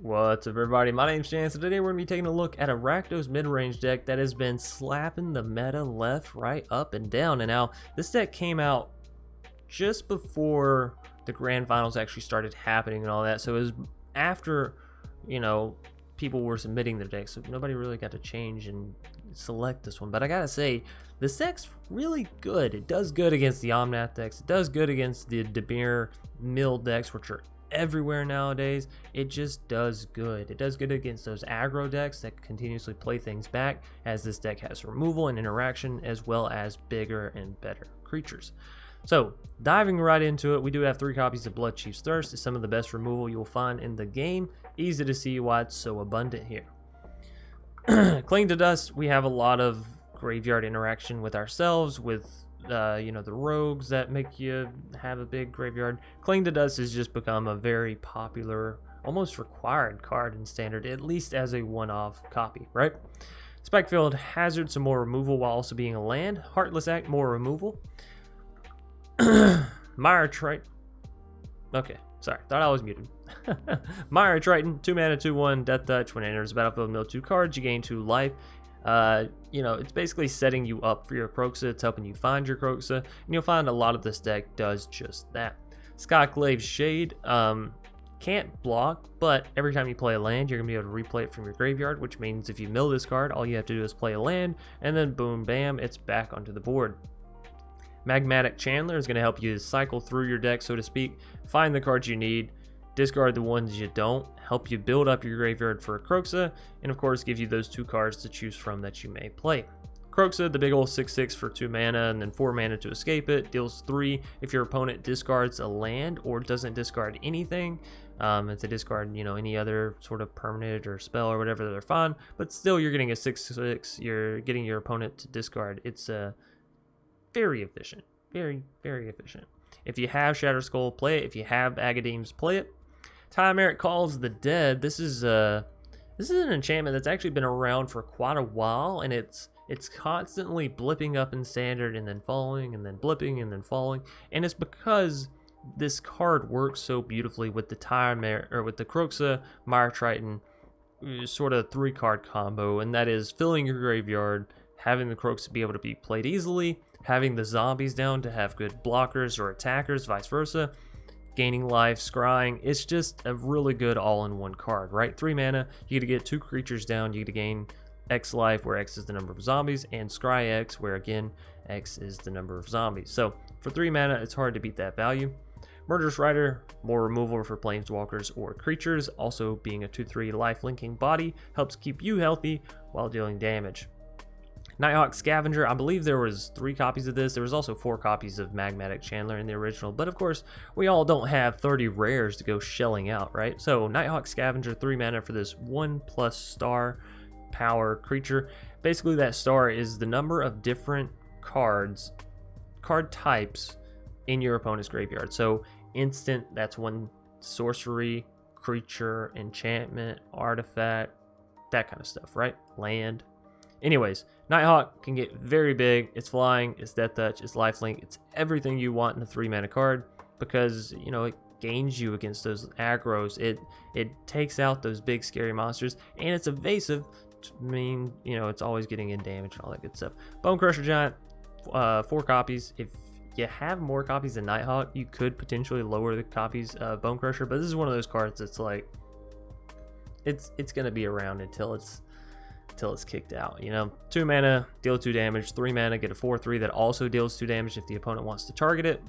What's up, everybody? My name's Chance, and today we're going to be taking a look at a Rakdos Midrange deck that has been slapping the meta left, right, up, and down. And now, this deck came out just before the Grand Finals actually started happening and all that, so it was after, people were submitting their decks, so nobody really got to change and select this one. But I gotta say, this deck's really good. It does good against the Omnath decks. It does good against the Demir mill decks, which are everywhere nowadays. It just does good. It does good against those aggro decks that continuously play things back, as this deck has removal and interaction, as well as bigger and better creatures. So, diving right into it, we do have 3 copies of Bloodchief's Thirst. It's some of the best removal you'll find in the game. Easy to see why it's so abundant here. Cling to Dust, we have a lot of graveyard interaction with ourselves, with the rogues that make you have a big graveyard. Cling to Dust has just become a very popular, almost required card in Standard, at least as a one-off copy, right? Spikefield Hazard, some more removal while also being a land. Heartless Act, more removal. Mire Triton. Okay, sorry, thought I was muted. Mire Triton, 2 mana, 2/1, Death Touch. When it enters the battlefield, mill 2 cards, you gain 2 life. It's basically setting you up for your Kroxa. It's helping you find your Kroxa, and you'll find a lot of this deck does just that. Skyclave's Shade can't block, but every time you play a land, you're gonna be able to replay it from your graveyard, which means if you mill this card, all you have to do is play a land, and then boom, bam, it's back onto the board. Magmatic Channeler is going to help you cycle through your deck, so to speak, find the cards you need, discard the ones you don't, help you build up your graveyard for a Kroxa, and of course give you those 2 cards to choose from that you may play. Kroxa, the big old 6/6 for 2 mana and then 4 mana to escape it, deals 3 if your opponent discards a land or doesn't discard anything. If they discard, any other sort of permanent or spell or whatever, they're fine, but still you're getting a 6/6, you're getting your opponent to discard. It's very efficient, very efficient. If you have Shatter Skull, play it. If you have Agadeems, play it. Time Merit Calls the Dead. This is an enchantment that's actually been around for quite a while, and it's constantly blipping up in Standard and then falling and then blipping and then falling, and it's because this card works so beautifully with the Time Merit, or with the Kroxa, Mire Triton sort of 3-card combo, and that is filling your graveyard, having the Kroxa be able to be played easily, having the zombies down to have good blockers or attackers, vice versa, gaining life, scrying. It's just a really good all-in-one card, right? 3 mana, you get to get 2 creatures down, you get to gain X life, where X is the number of zombies, and scry X, where again, X is the number of zombies. So for 3 mana, it's hard to beat that value. Murderous Rider, more removal for planeswalkers or creatures, also being a 2/3 life-linking body, helps keep you healthy while dealing damage. Nighthawk Scavenger, I believe there was 3 copies of this. There was also 4 copies of Magmatic Channeler in the original, but of course, we all don't have 30 rares to go shelling out, right? So Nighthawk Scavenger, 3 mana for this 1+ star power creature. Basically, that star is the number of different card types in your opponent's graveyard. So instant, that's 1 sorcery, creature, enchantment, artifact, that kind of stuff, right? Land. Anyways, Nighthawk can get very big. It's flying, it's Death Touch, it's lifelink, it's everything you want in a 3 mana card, because it gains you against those aggros. It takes out those big scary monsters, and it's evasive, to mean it's always getting in damage and all that good stuff. Bonecrusher Giant, 4 copies. If you have more copies than Nighthawk, you could potentially lower the copies of Bonecrusher, but this is one of those cards that's like, it's gonna be around until it's kicked out. 2 mana, deal 2 damage. 3 mana, get a 4/3 that also deals 2 damage if the opponent wants to target it.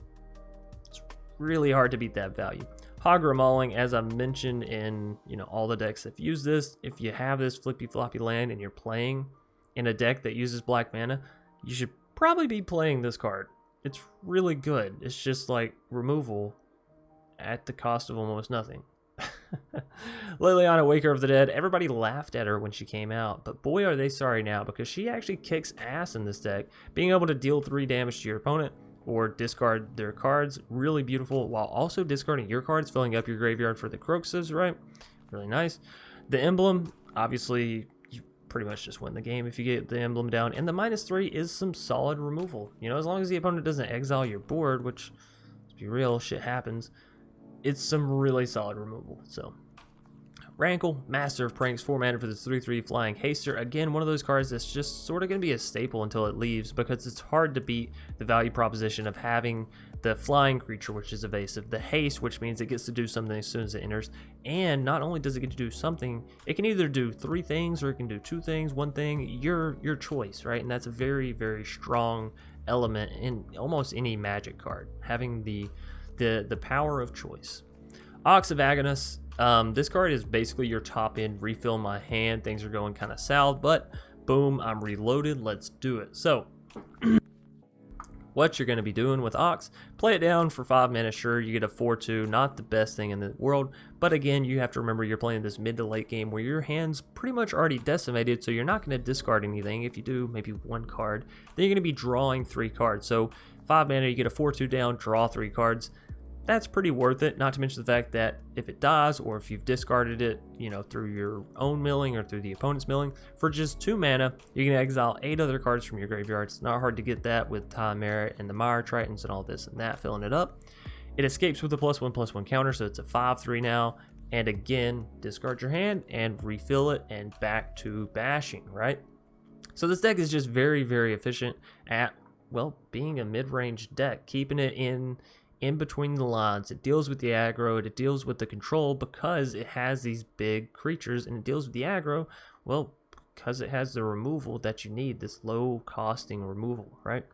It's really hard to beat that value. Hagra Mauling, as I mentioned in all the decks that use this, if you have this flippy floppy land and you're playing in a deck that uses black mana, you should probably be playing this card. It's really good. It's just like removal at the cost of almost nothing. Liliana, Waker of the Dead. Everybody laughed at her when she came out, but boy are they sorry now, because she actually kicks ass in this deck. Being able to deal 3 damage to your opponent or discard their cards, really beautiful, while also discarding your cards, filling up your graveyard for the Kroxas, right? Really nice. The emblem, obviously, you pretty much just win the game if you get the emblem down, and the -3 is some solid removal. As long as the opponent doesn't exile your board, which, let's be real, shit happens, it's some really solid removal. So Rankle, Master of Pranks, 4 mana for this 3/3 flying haster. Again, one of those cards that's just sort of going to be a staple until it leaves, because it's hard to beat the value proposition of having the flying creature, which is evasive, the haste, which means it gets to do something as soon as it enters, and not only does it get to do something, it can either do 3 things or it can do 2 things, 1 thing, your choice, right? And that's a very, very strong element in almost any Magic card, having the power of choice. Ox of Agonus. This card is basically your top end, refill my hand, things are going kind of south, but boom, I'm reloaded, let's do it. So what you're going to be doing with Ox, play it down for 5 mana, sure, you get a 4/2, not the best thing in the world, but again, you have to remember you're playing this mid to late game where your hand's pretty much already decimated, so you're not going to discard anything. If you do, maybe 1 card, then you're going to be drawing 3 cards. So 5 mana, you get a 4/2 down, draw 3 cards. That's pretty worth it, not to mention the fact that if it dies, or if you've discarded it, you know, through your own milling or through the opponent's milling, for just 2 mana, you can exile 8 other cards from your graveyard. It's not hard to get that with Time Merit and the Mire Tritons and all this and that, filling it up. It escapes with a +1/+1 counter, so it's a 5/3 now. And again, discard your hand and refill it and back to bashing, right? So this deck is just very, very efficient at, well, being a mid-range deck, keeping it in between the lines. It deals with the aggro, it deals with the control because it has these big creatures, and it deals with the aggro, well, because it has the removal that you need, this low costing removal, right?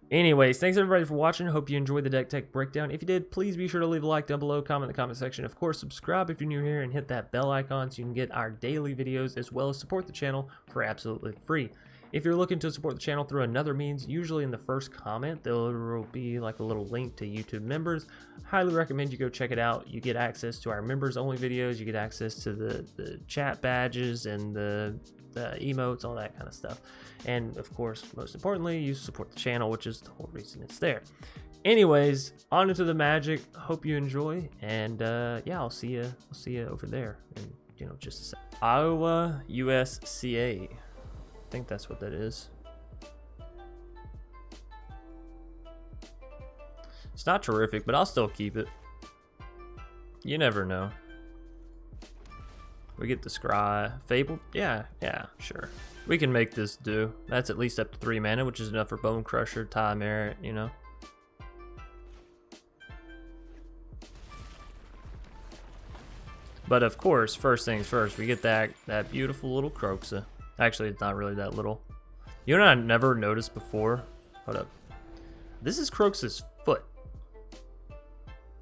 Anyways, thanks everybody for watching. Hope you enjoyed the deck tech breakdown. If you did, please be sure to leave a like down below, comment in the comment section. Of course, subscribe if you're new here, and hit that bell icon so you can get our daily videos, as well as support the channel for absolutely free. If you're looking to support the channel through another means, usually in the first comment, there will be like a little link to YouTube members. Highly recommend you go check it out. You get access to our members only videos. You get access to the chat badges and the emotes, all that kind of stuff. And of course, most importantly, you support the channel, which is the whole reason it's there. Anyways, on into the Magic. Hope you enjoy. And yeah, I'll see you over there in, you know, just a sec. Iowa USCA. I think that's what that is. It's not terrific, but I'll still keep it. You never know. We get the Scry. Fabled? Yeah, sure. We can make this do. That's at least up to 3 mana, which is enough for Bonecrusher, Time Merit, you know. But of course, first things first, we get that beautiful little Kroxa. Actually, it's not really that little. You know what I never noticed before? Hold up. This is Kroxa's foot.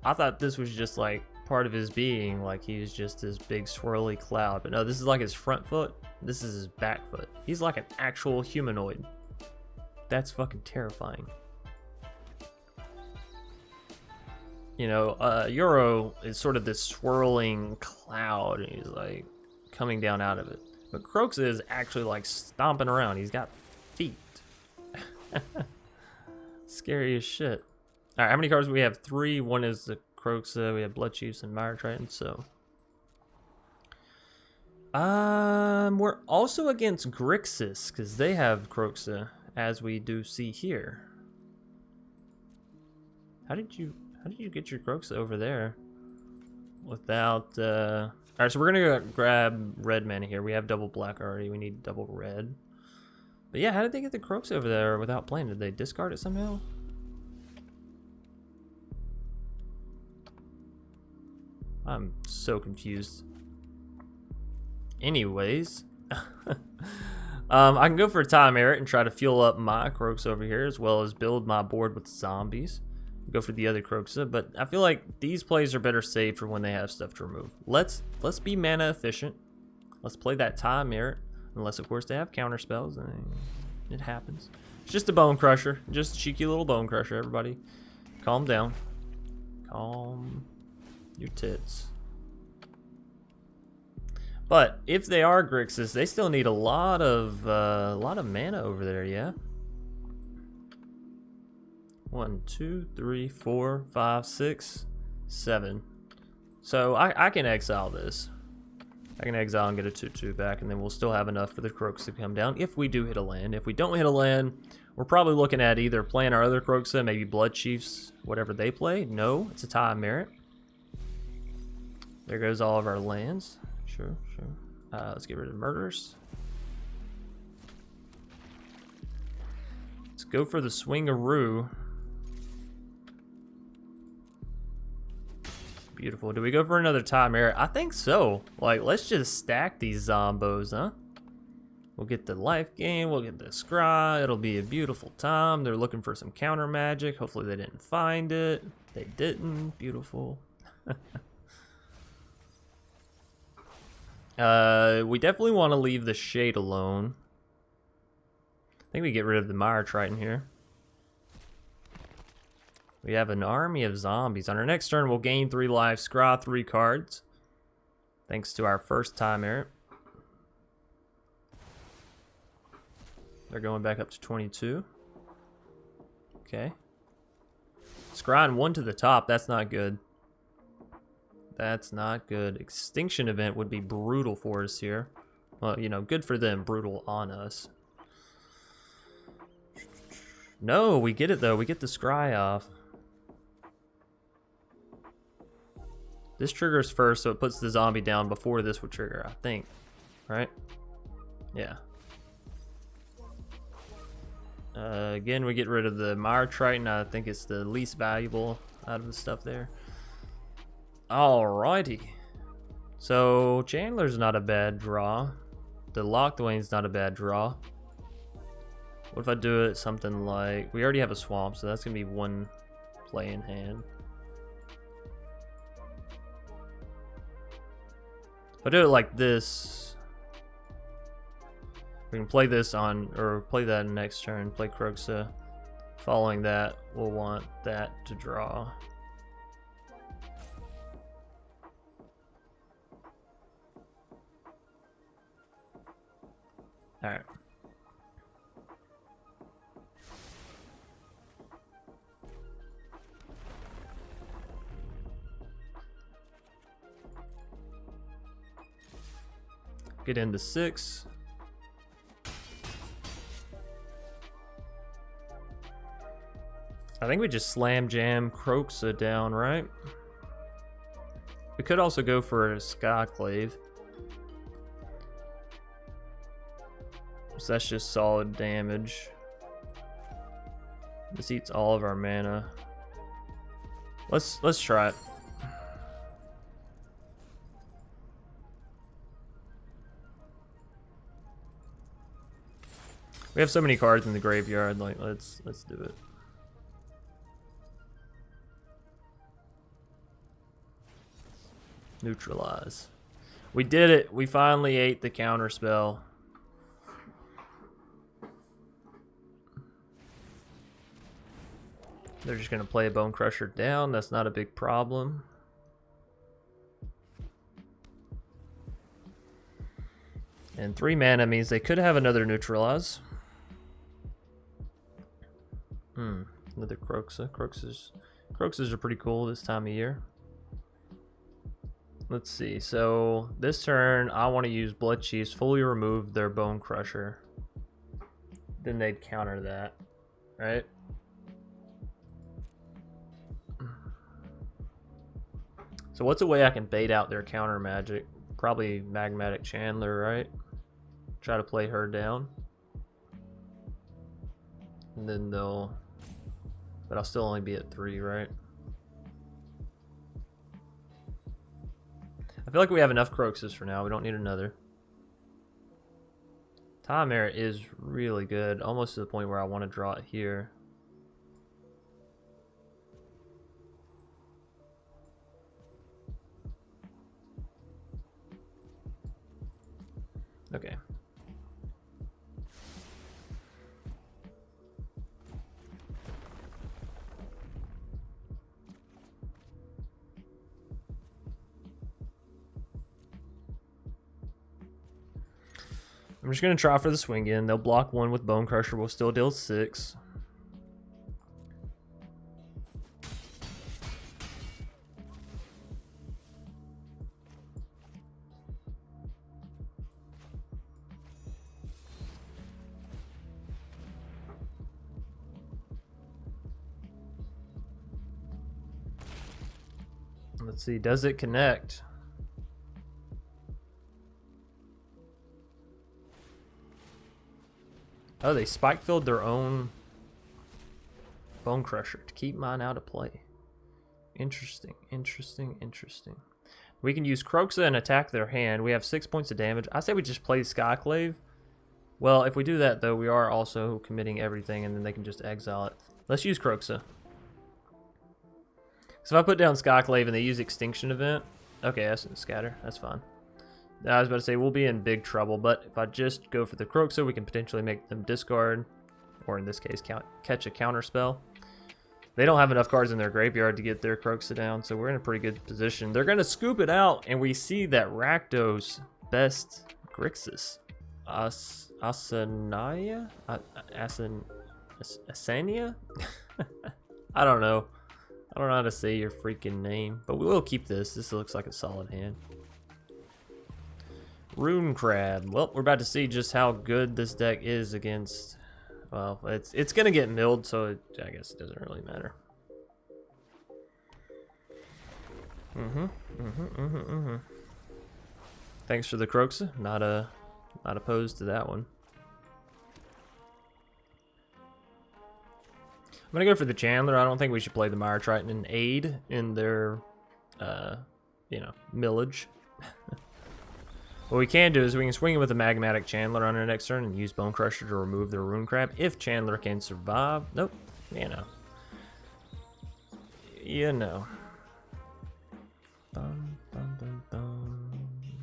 I thought this was just like part of his being, like he was just this big swirly cloud. But no, this is like his front foot. This is his back foot. He's like an actual humanoid. That's fucking terrifying. You know, Euro is sort of this swirling cloud, and he's like coming down out of it. But Kroxa is actually like stomping around. He's got feet. Scary as shit. All right, how many cards do we have? 3. One is the Kroxa. We have Bloodchiefs and Mire Tritons. So, we're also against Grixis because they have Kroxa, as we do see here. How did you get your Kroxa over there without? All right, so we're gonna go grab red mana here. We have double black already. We need double red. But yeah, how did they get the Kroxa over there without playing? Did they discard it somehow? I'm so confused. Anyways, I can go for a Time Merit and try to fuel up my Kroxa over here, as well as build my board with zombies. Go for the other Kroxa, but I feel like these plays are better saved for when they have stuff to remove. Let's be mana efficient. Let's play that Time Merit, unless of course they have counter spells, and it happens. It's just a Bonecrusher, just a cheeky little Bonecrusher. Everybody, calm down. Calm your tits. But if they are Grixis, they still need a lot of mana over there, yeah. 1, 2, 3, 4, 5, 6, 7. So I can exile this. I can exile and get a 2/2 back, and then we'll still have enough for the Kroxa to come down if we do hit a land. If we don't hit a land, we're probably looking at either playing our other Kroxa, maybe Bloodchiefs, whatever they play. No, it's a Time Merit. There goes all of our lands. True. Let's get rid of murders. Let's go for the swingaroo. Beautiful. Do we go for another time error? I think so. Like, let's just stack these zombos, huh? We'll get the life gain, we'll get the scry, it'll be a beautiful time. They're looking for some counter magic. Hopefully they didn't find it. They didn't. Beautiful. We definitely want to leave the shade alone. I think we get rid of the Mire Triton here. We have an army of zombies. On our next turn, we'll gain 3 life, scry 3 cards. Thanks to our first time error. They're going back up to 22. Okay. Scrying 1 to the top. That's not good. That's not good. Extinction event would be brutal for us here. Well, you know, good for them. Brutal on us. No, we get it though. We get the scry off. This triggers first, so it puts the zombie down before this would trigger, I think. Right? Yeah. Again, we get rid of the Mire Triton. I think it's the least valuable out of the stuff there. Alrighty. So, Channeler's not a bad draw. The Locthwain's not a bad draw. What if I do it something like... We already have a swamp, so that's going to be 1 play in hand. If I do it like this... We can play this on, or play that next turn, play Kroxa. Following that, we'll want that to draw. Alright. Get into 6. I think we just slam jam Kroxa down, right? We could also go for a Skyclave. So that's just solid damage. This eats all of our mana. Let's try it. We have so many cards in the graveyard, like let's do it. Neutralize. We did it. We finally ate the counter spell. They're just going to play a Bonecrusher down. That's not a big problem. And 3 mana means they could have another Neutralize. Another Kroxa. Kroxas are pretty cool this time of year. Let's see. So this turn, I want to use Bloodchiefs, fully remove their Bonecrusher. Then they'd counter that, right? So what's a way I can bait out their counter magic? Probably Magmatic Channeler, right? Try to play her down. And then they'll... But I'll still only be at 3, right? I feel like we have enough Kroxas for now. We don't need another. Time Error is really good. Almost to the point where I want to draw it here. Okay. I'm just going to try for the swing in. They'll block 1 with Bonecrusher. We'll still deal 6. Let's see. Does it connect? Oh, they spike filled their own Bonecrusher to keep mine out of play. Interesting, interesting, interesting. We can use Kroxa and attack their hand. We have 6 points of damage. I say we just play Skyclave. Well, if we do that, though, we are also committing everything, and then they can just exile it. Let's use Kroxa. So if I put down Skyclave and they use Extinction Event, okay, that's Scatter. That's fine. I was about to say we'll be in big trouble, but if I just go for the Kroxa, we can potentially make them discard, or in this case, catch a counter spell. They don't have enough cards in their graveyard to get their Kroxa down, so we're in a pretty good position. They're going to scoop it out, and we see that Rakdos best Grixis. Asania? Asania? I don't know. I don't know how to say your freaking name, but we will keep this. This looks like a solid hand. Rune Crab. Well, we're about to see just how good this deck is against... Well, it's gonna get milled, so I guess it doesn't really matter. Thanks for the Kroxa. Not opposed to that one. I'm gonna go for the Channeler. I don't think we should play the Mire Triton and aid in their, you know, millage. What we can do is we can swing it with a Magmatic Channeler on our next turn and use Bonecrusher to remove their Rune Crab if Channeler can survive. Nope. You know. You know. Bum, bum, bum, bum.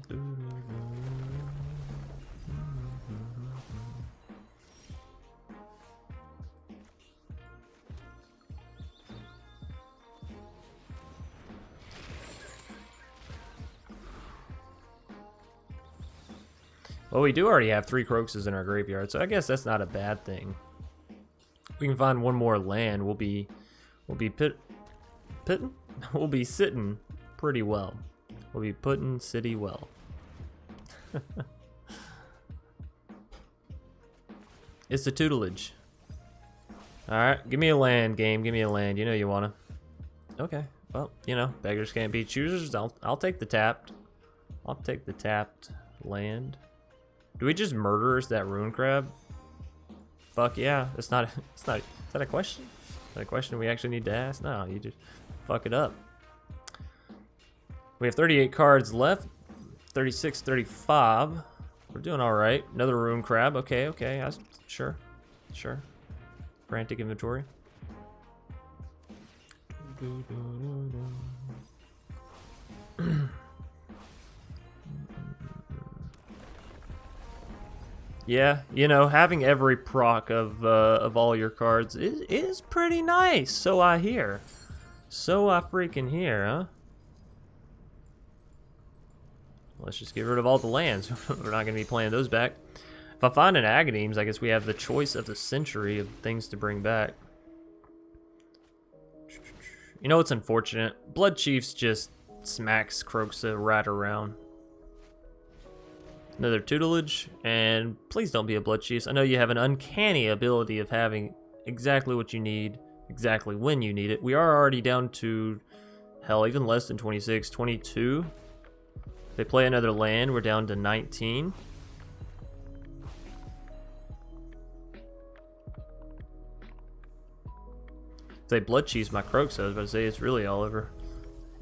Doo, doo, doo. Well, we do already have 3 Kroxas in our graveyard, so I guess that's not a bad thing. If we can find one more land, we'll be pitting? We'll be sitting pretty well. We'll be putting city well. It's the tutelage. Alright, give me a land, game. Give me a land. You know you wanna. Okay. Well, you know, beggars can't be choosers. I'll take the tapped. I'll take the tapped land. Do we just murderers that Rune Crab? Fuck yeah. Is that a question? Is that a question we actually need to ask? No, you just fuck it up. We have 38 cards left. 36, 35. We're doing alright. Another Rune Crab. Okay. Sure. Frantic inventory. Yeah, you know, having every proc of all your cards is pretty nice. So I hear. So I freaking hear, huh? Let's just get rid of all the lands. We're not going to be playing those back. If I find an Agadeem's, I guess we have the choice of the century of things to bring back. You know what's unfortunate? Bloodchief's just smacks Kroxa right around. Another tutelage, and please don't be a Bloodchief. I know you have an uncanny ability of having exactly what you need, exactly when you need it. We are already down to, hell, even less than 26, 22. If they play another land, we're down to 19. If they Bloodchief's my Kroxa, I was about to say it's really all over.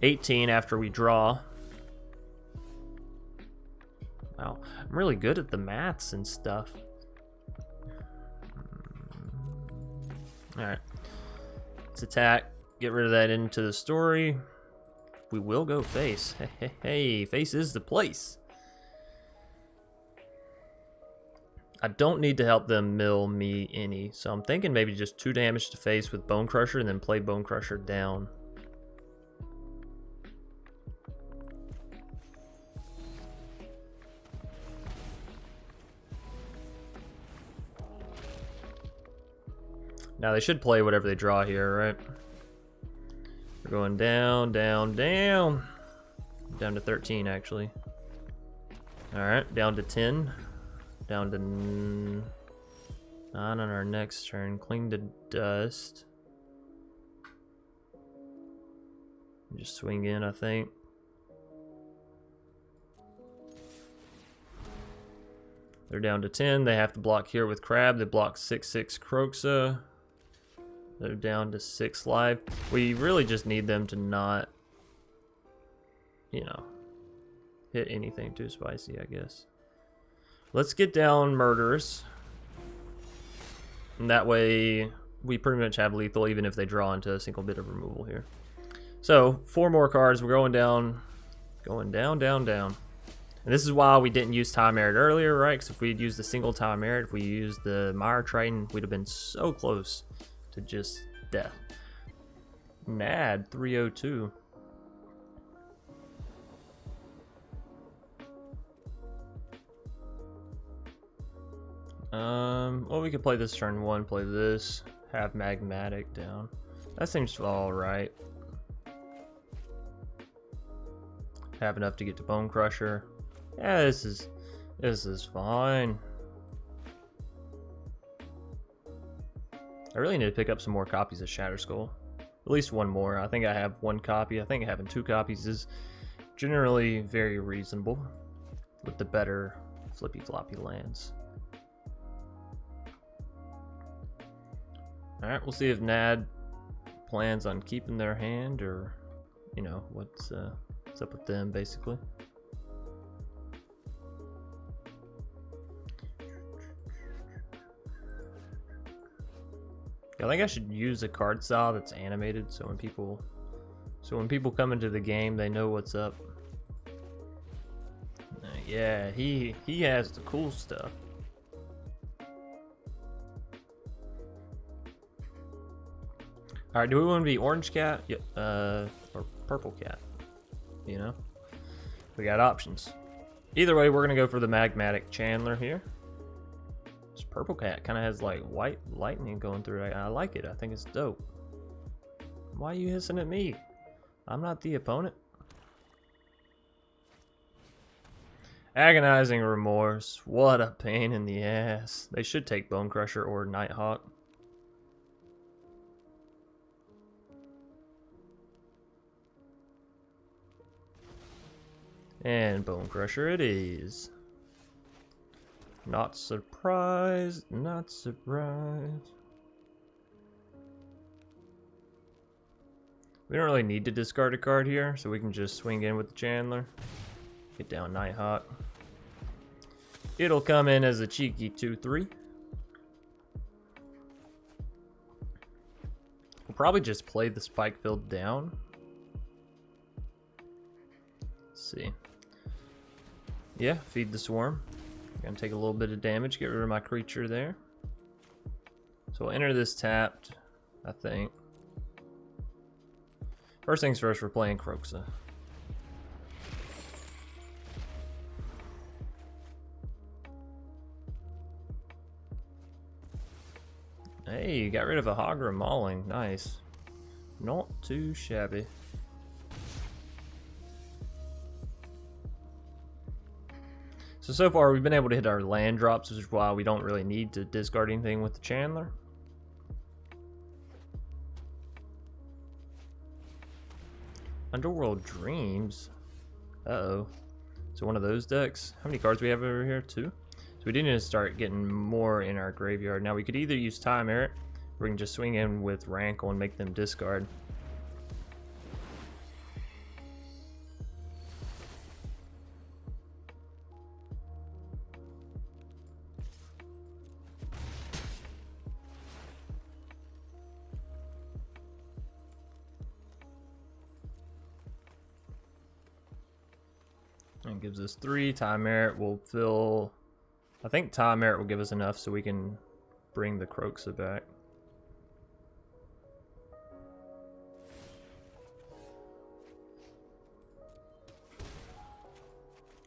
18 after we draw. Wow, I'm really good at the maths and stuff. Alright. Let's attack. Get rid of that into the story. We will go face. Hey, face is the place. I don't need to help them mill me any, so I'm thinking maybe just 2 damage to face with Bonecrusher and then play Bonecrusher down. Now they should play whatever they draw here, right? We're going down, down, down. Down to 13, actually. Alright, down to 10. Down to 9 on our next turn. Cling to dust. Just swing in, I think. They're down to 10. They have to block here with Crab. They block 6/6 Kroxa. They're down to 6 life. We really just need them to not, you know, hit anything too spicy, I guess. Let's get down Murderers. And that way, we pretty much have lethal even if they draw into a single bit of removal here. So, 4 more cards. We're going down, down. And this is why we didn't use Time Merit earlier, right? Because if we had used a single Time Merit, if we used the Mire Triton, we'd have been so close to just death. Nad 302. Well, we could play this turn 1, play this, have Magmatic down. That seems alright. Have enough to get to Bonecrusher. Yeah, this is fine. I really need to pick up some more copies of Shatterskull. At least one more. I think I have 1 copy. I think having 2 copies is generally very reasonable with the better flippy floppy lands. Alright, we'll see if Nad plans on keeping their hand, or, you know, what's up with them, basically. I think I should use a card style that's animated, so when people come into the game, they know what's up. Yeah, he has the cool stuff. All right, do we want to be Orange Cat? Yep. Or Purple Cat? You know, we got options. Either way, we're gonna go for the Magmatic Channeler here. This Purple Cat kind of has like white lightning going through it. I like it. I think it's dope. Why are you hissing at me? I'm not the opponent. Agonizing Remorse. What a pain in the ass. They should take Bonecrusher or Nighthawk. And Bonecrusher it is. Not surprised, not surprised. We don't really need to discard a card here, so we can just swing in with the Channeler. Get down Nighthawk. It'll come in as a cheeky 2/3. We'll probably just play the Spike Field down. Let's see. Yeah, feed the Swarm. Gonna take a little bit of damage, get rid of my creature there. So we'll enter this tapped, I think. First things first, we're playing Kroxa. Hey, you got rid of a Hagra Mauling. Nice. Not too shabby. So far we've been able to hit our land drops, which is why we don't really need to discard anything with the Channeler. Underworld Dreams. Uh-oh. So one of those decks. How many cards we have over here? 2? So we do need to start getting more in our graveyard. Now we could either use Time Merit, or we can just swing in with Rankle and make them discard. And gives us 3. Time Merit will fill... I think Time Merit will give us enough so we can bring the Kroxa back.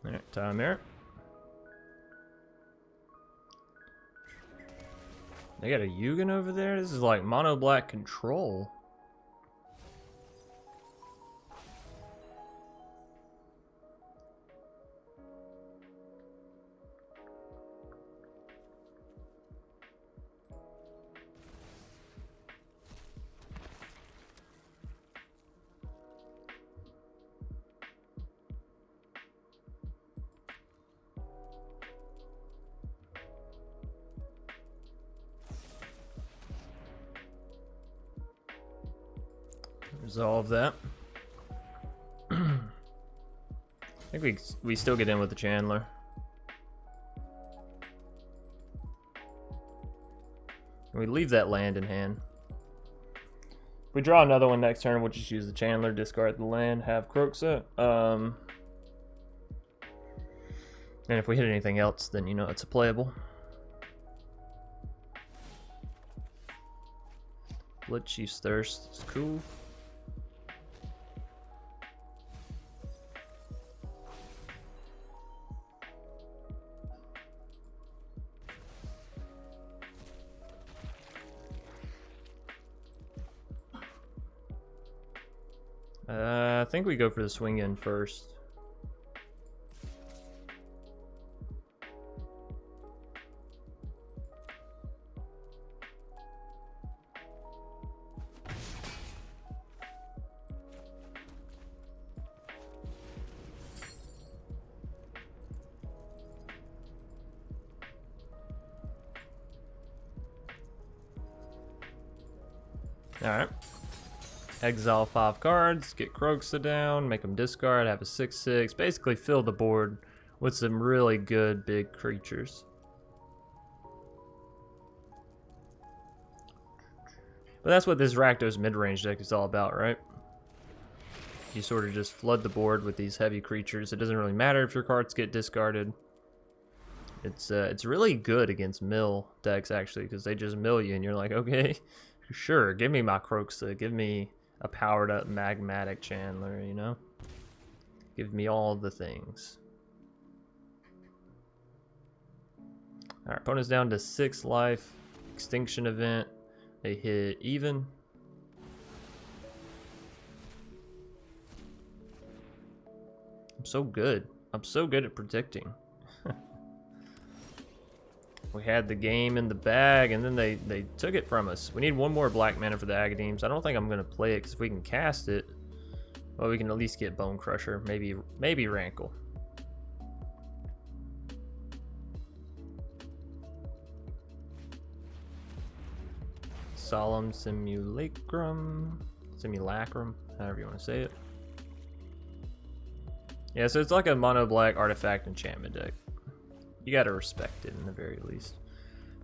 Alright, Time Merit. They got a Yugen over there? This is like mono black control. Resolve that. I think we still get in with the Channeler. We leave that land in hand. If we draw another one next turn, we'll just use the Channeler, discard the land, have Kroxa. And if we hit anything else, then you know it's a playable. Bloodchief's Thirst is cool. I think we go for the swing in first. Alright. Exile 5 cards, get Kroxa down, make them discard, have a 6/6. Basically fill the board with some really good big creatures. But that's what this Rakdos Midrange deck is all about, right? You sort of just flood the board with these heavy creatures. It doesn't really matter if your cards get discarded. It's really good against mill decks, actually, because they just mill you and you're like, okay, sure, give me my Kroxa, give me a powered up Magmatic Channeler, you know? Give me all the things. Alright, opponent's down to 6 life. Extinction event. They hit even. I'm so good. I'm so good at predicting. We had the game in the bag, and then they took it from us. We need one more black mana for the Agadeems. I don't think I'm going to play it, because if we can cast it, well, we can at least get Bonecrusher. Maybe Rankle. Solemn Simulacrum. Simulacrum, however you want to say it. Yeah, so it's like a mono black artifact enchantment deck. You gotta respect it in the very least.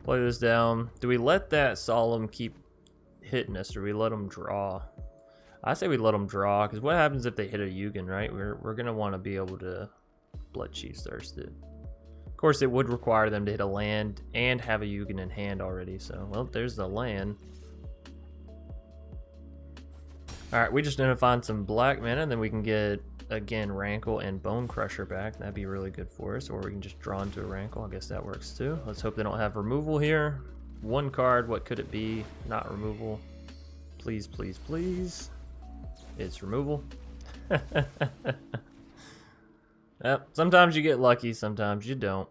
Play this down. Do we let that Solemn keep hitting us, or do we let them draw? I say we let them draw, because what happens if they hit a Yugen, right? We're gonna want to be able to Bloodchief Thirst it. Of course, it would require them to hit a land and have a Yugen in hand already, so, well, there's the land. Alright, we just need to find some black mana, and then we can get, again, Rankle and Bonecrusher back. That'd be really good for us, or we can just draw into a Rankle. I guess that works too. Let's hope they don't have removal here. One card, what could it be? Not removal. Please, please, please. It's removal. Yep, sometimes you get lucky, sometimes you don't.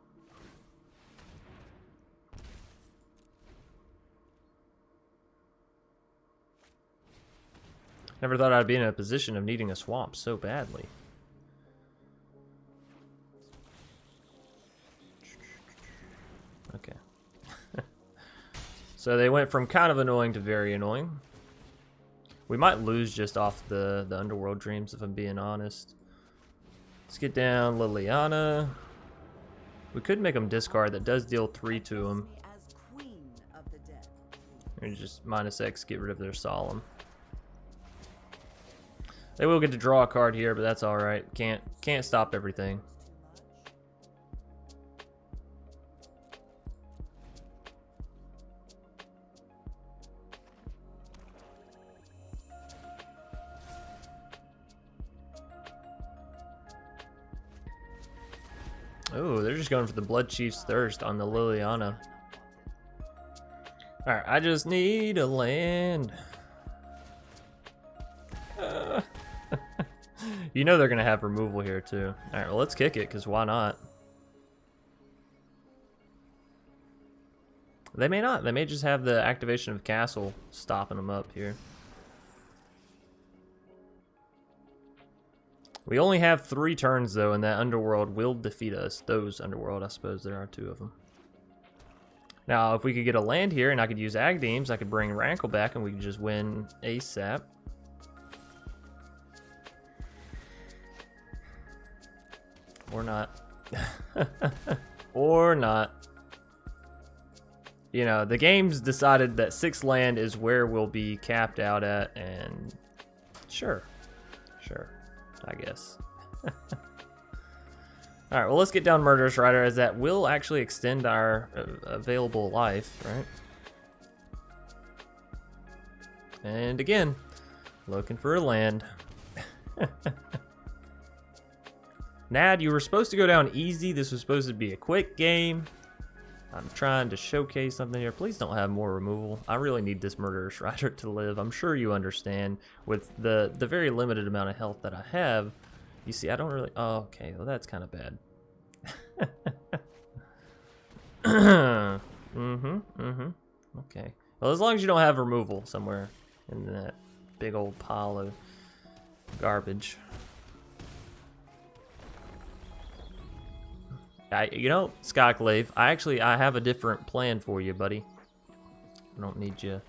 Never thought I'd be in a position of needing a swamp so badly. Okay. So they went from kind of annoying to very annoying. We might lose just off the Underworld Dreams, if I'm being honest. Let's get down Liliana. We could make them discard. That does deal 3 to them. And just -X, get rid of their Solemn. They will get to draw a card here, but that's all right. Can't stop everything. Oh, they're just going for the Bloodchief's Thirst on the Liliana. All right, I just need a land. You know they're going to have removal here, too. Alright, well, let's kick it, because why not? They may not. They may just have the activation of Castle stopping them up here. We only have 3 turns, though, and that Underworld will defeat us. Those Underworld, I suppose there are 2 of them. Now, if we could get a land here, and I could use Agadeems, I could bring Rankle back, and we could just win ASAP. Or not. Or not. You know, the game's decided that 6 land is where we'll be capped out at, and sure, I guess. Alright, well, let's get down Murderous Rider, as that will actually extend our available life, right? And again, looking for a land. Nad, you were supposed to go down easy. This was supposed to be a quick game. I'm trying to showcase something here. Please don't have more removal. I really need this Murderous Rider to live. I'm sure you understand with the very limited amount of health that I have. You see, I don't really... Oh, okay. Well, that's kind of bad. Okay. Well, as long as you don't have removal somewhere in that big old pile of garbage. You know, Skyclave, I have a different plan for you, buddy. I don't need you.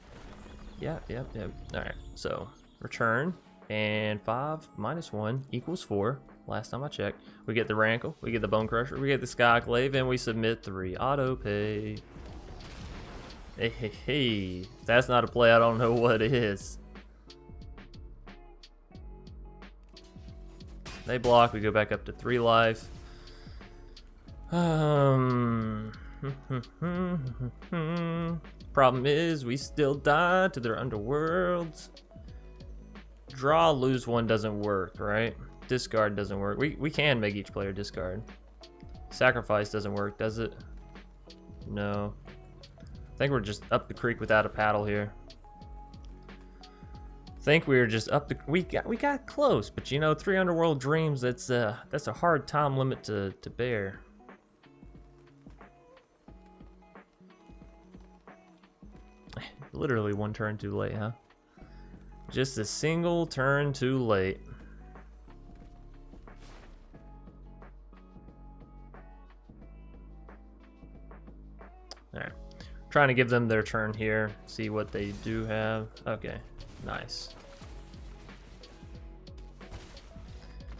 Yep. Alright, so return, and 5 minus 1 equals 4. Last time I checked. We get the Rankle, we get the Bonecrusher, we get the Skyclave, and we submit 3 auto pay. Hey. If that's not a play, I don't know what is. They block, we go back up to 3 life. Problem is, we still die to their underworlds. Draw, lose 1 doesn't work, right? Discard doesn't work. We can make each player discard. Sacrifice doesn't work, does it? No. I think we're just up the creek without a paddle here. I think we were just up the... We got close, but you know, 3 Underworld Dreams, that's a hard time limit to bear. Literally 1 turn too late, huh? Just a single turn too late. Alright. Trying to give them their turn here. See what they do have. Okay. Nice.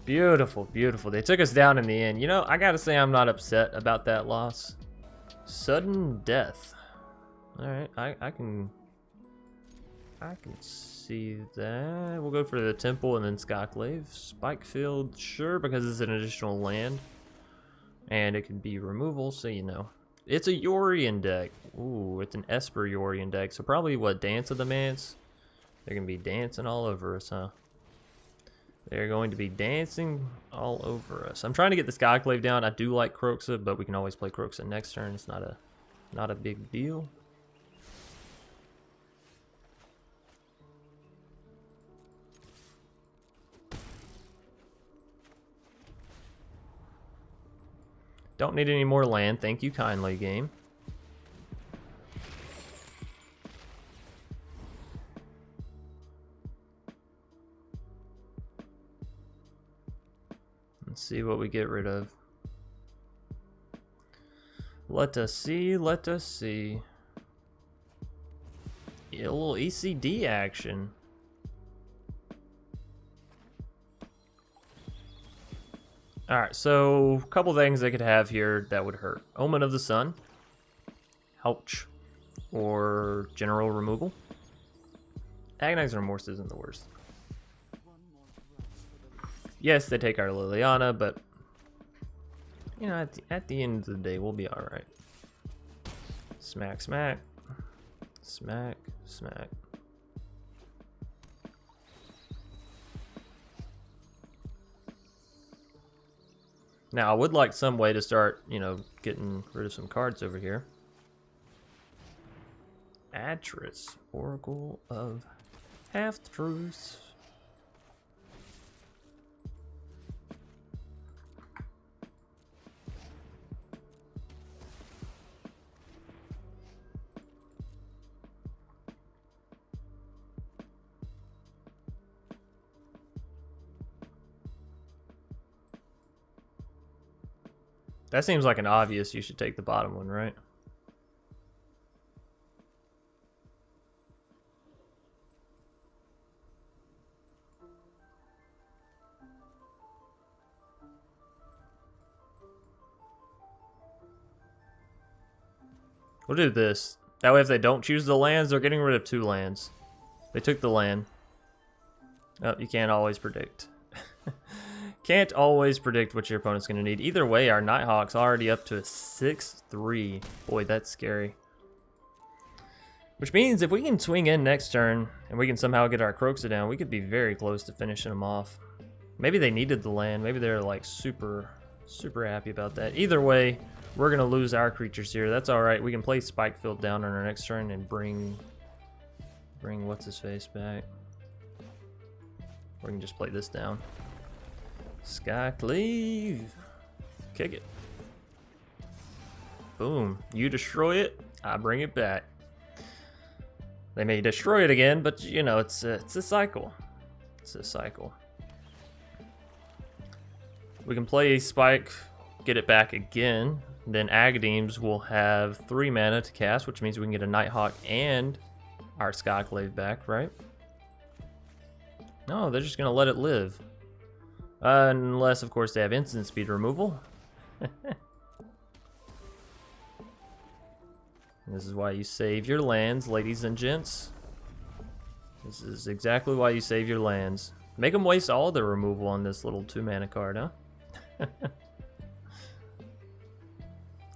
Beautiful. They took us down in the end. You know, I gotta say I'm not upset about that loss. Sudden death. Alright, I can see that. We'll go for the Temple and then Skyclave. Spikefield, sure, because it's an additional land. And it can be removal, so you know. It's a Yorion deck. Ooh, it's an Esper Yorion deck. So probably, what, Dance of the Mance? They're going to be dancing all over us, huh? They're going to be dancing all over us. I'm trying to get the Skyclave down. I do like Kroxa, but we can always play Kroxa next turn. It's not a big deal. Don't need any more land, thank you kindly, game. Let's see what we get rid of. Let us see. Yeah, a little ECD action. Alright, so a couple things they could have here that would hurt. Omen of the Sun. Ouch. Or general removal. Agonizer Remorse isn't the worst. Yes, they take our Liliana, but you know, at the end of the day, we'll be alright. Smack. Now, I would like some way to start, you know, getting rid of some cards over here. Atris, Oracle of Half-Truths. That seems like an obvious you should take the bottom one, right? We'll do this. That way if they don't choose the lands, they're getting rid of 2 lands. They took the land. Oh, you can't always predict. Can't always predict what your opponent's going to need. Either way, our Nighthawk's already up to a 6-3. Boy, that's scary. Which means if we can swing in next turn, and we can somehow get our Kroxa down, we could be very close to finishing them off. Maybe they needed the land. Maybe they're like super happy about that. Either way, we're going to lose our creatures here. That's alright. We can play Spikefield down on our next turn and bring what's-his-face back. Or we can just play this down. Skycleave. Kick it. Boom. You destroy it, I bring it back. They may destroy it again, but you know, it's a cycle. It's a cycle. We can play Spike, get it back again. Then Agadeems will have 3 mana to cast, which means we can get a Nighthawk and our Skyclave back, right? No, they're just going to let it live. Unless, of course, they have instant speed removal. This is why you save your lands, ladies and gents. This is exactly why you save your lands. Make them waste all the removal on this little 2-mana card, huh?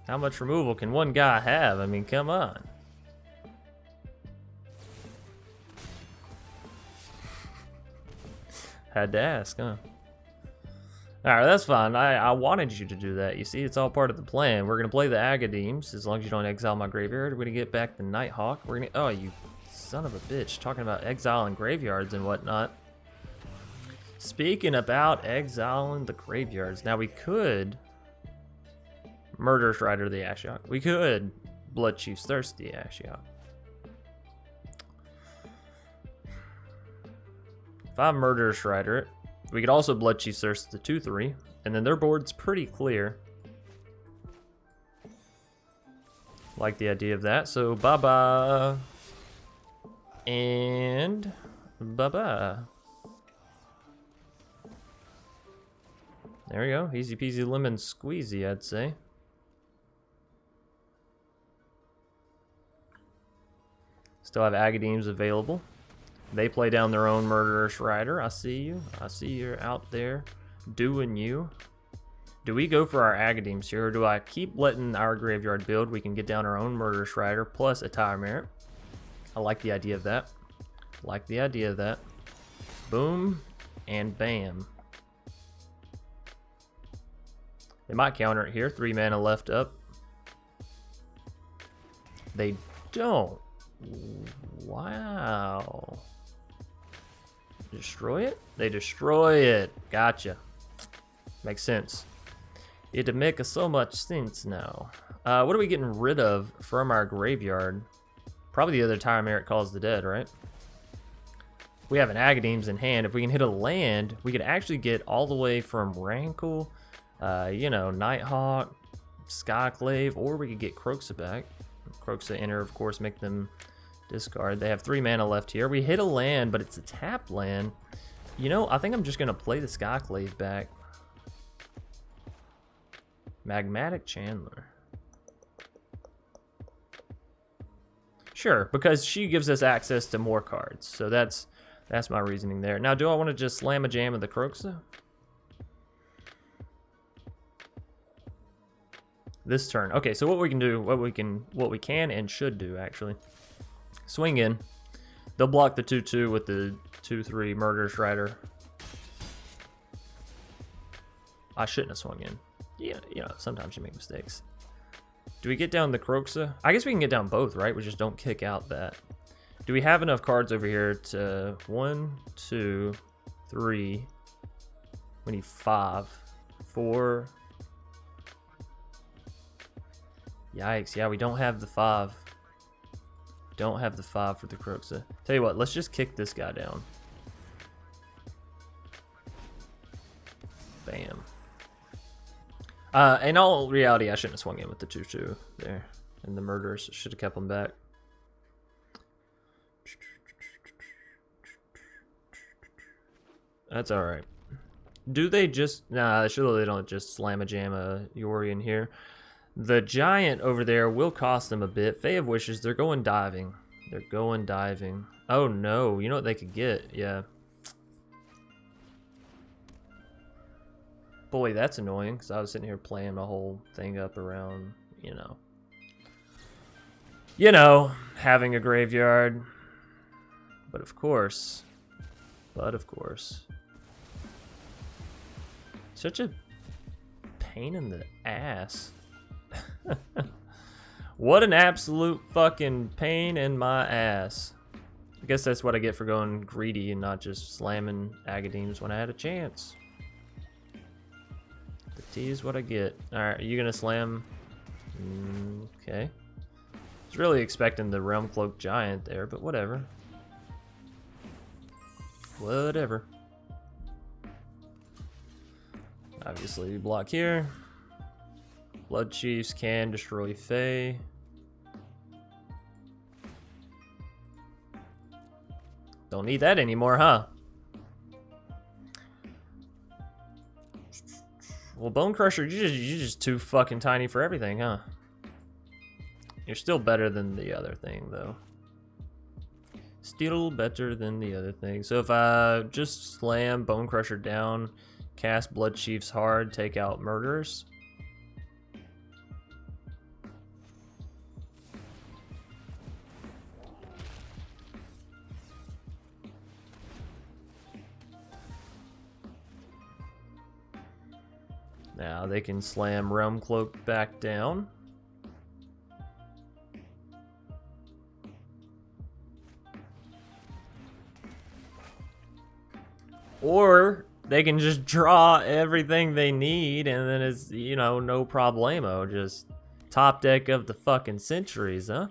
How much removal can one guy have? I mean, come on. Had to ask, huh? Alright, that's fine. I wanted you to do that. You see, it's all part of the plan. We're going to play the Agadeems, as long as you don't exile my graveyard. We're going to get back the Nighthawk. We're going to... Oh, you son of a bitch. Talking about exiling graveyards and whatnot. Speaking about exiling the graveyards. Now, we could... Murderous Rider the Ashiok. We could Bloodchief's Thirst the Ashiok. If I Murderous Rider it, we could also Bloodchief's Thirst the 2/3, and then their board's pretty clear. Like the idea of that, so bye-bye. And bye-bye. There we go, easy peasy lemon squeezy, I'd say. Still have Agadeems available. They play down their own Murderous Rider. I see you. I see you're out there doing you. Do we go for our Agadeems here, or do I keep letting our graveyard build? We can get down our own Murderous Rider plus a Tire Merit. I like the idea of that. Like the idea of that. Boom and bam. They might counter it here. 3 mana left up. They don't. Wow. Destroy it? They destroy it. Gotcha. Makes sense. It make so much sense now. What are we getting rid of from our graveyard? Probably the other Tire Merit Calls the Dead, right? We have an Agadeems in hand. If we can hit a land, we could actually get all the way from Rankle, you know, Nighthawk, Skyclave, or we could get Kroxa back. Kroxa enter, of course, make them discard. They have 3 mana left here. We hit a land, but it's a tap land. You know, I think I'm just going to play the Skyclave back. Magmatic Channeler. Sure, because she gives us access to more cards. So that's my reasoning there. Now, do I want to just slam a jam of the Kroxa? This turn. Okay, so what we can do, what we can and should do, actually. Swing in. They'll block the 2/2 with the 2/3 Murderous Rider. I shouldn't have swung in. Yeah, you know, sometimes you make mistakes. Do we get down the Kroxa? I guess we can get down both, right? We just don't kick out that. Do we have enough cards over here to 1, 2, 3? We need 5, 4. Yikes, yeah, we don't have the 5. Don't have the 5 for the Kroxa. Tell you what, let's just kick this guy down. Bam. In all reality, I shouldn't have swung in with the 2/2 there. And the Murderers should have kept them back. That's alright. Do they just... Nah, surely they don't just slam a jam a Yorion here. The giant over there will cost them a bit. Fae of Wishes, they're going diving. They're going diving. Oh no, you know what they could get? Yeah. Boy, that's annoying, because I was sitting here playing the whole thing up around, you know, having a graveyard. But of course, such a pain in the ass. What an absolute fucking pain in my ass. I guess that's what I get for going greedy and not just slamming Agadeems when I had a chance. The T is what I get. Alright, are you gonna slam? Okay. I was really expecting the Realm Cloak Giant there, but whatever. Whatever. Obviously, block here. Bloodchiefs can destroy Fae. Don't need that anymore, huh? Well, Bonecrusher, you're just too fucking tiny for everything, huh? You're still better than the other thing, though. Still better than the other thing. So if I just slam Bonecrusher down, cast Bloodchiefs hard, take out Murderers. Now they can slam Realm Cloak back down. Or they can just draw everything they need and then it's, you know, no problemo. Just top deck of the fucking centuries, huh?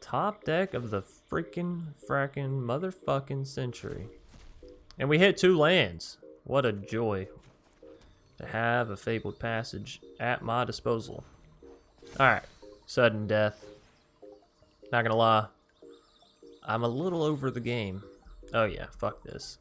Top deck of the fracking motherfucking century. And we hit 2 lands. What a joy to have a Fabled Passage at my disposal. Alright, sudden death. Not gonna lie, I'm a little over the game. Oh yeah, fuck this.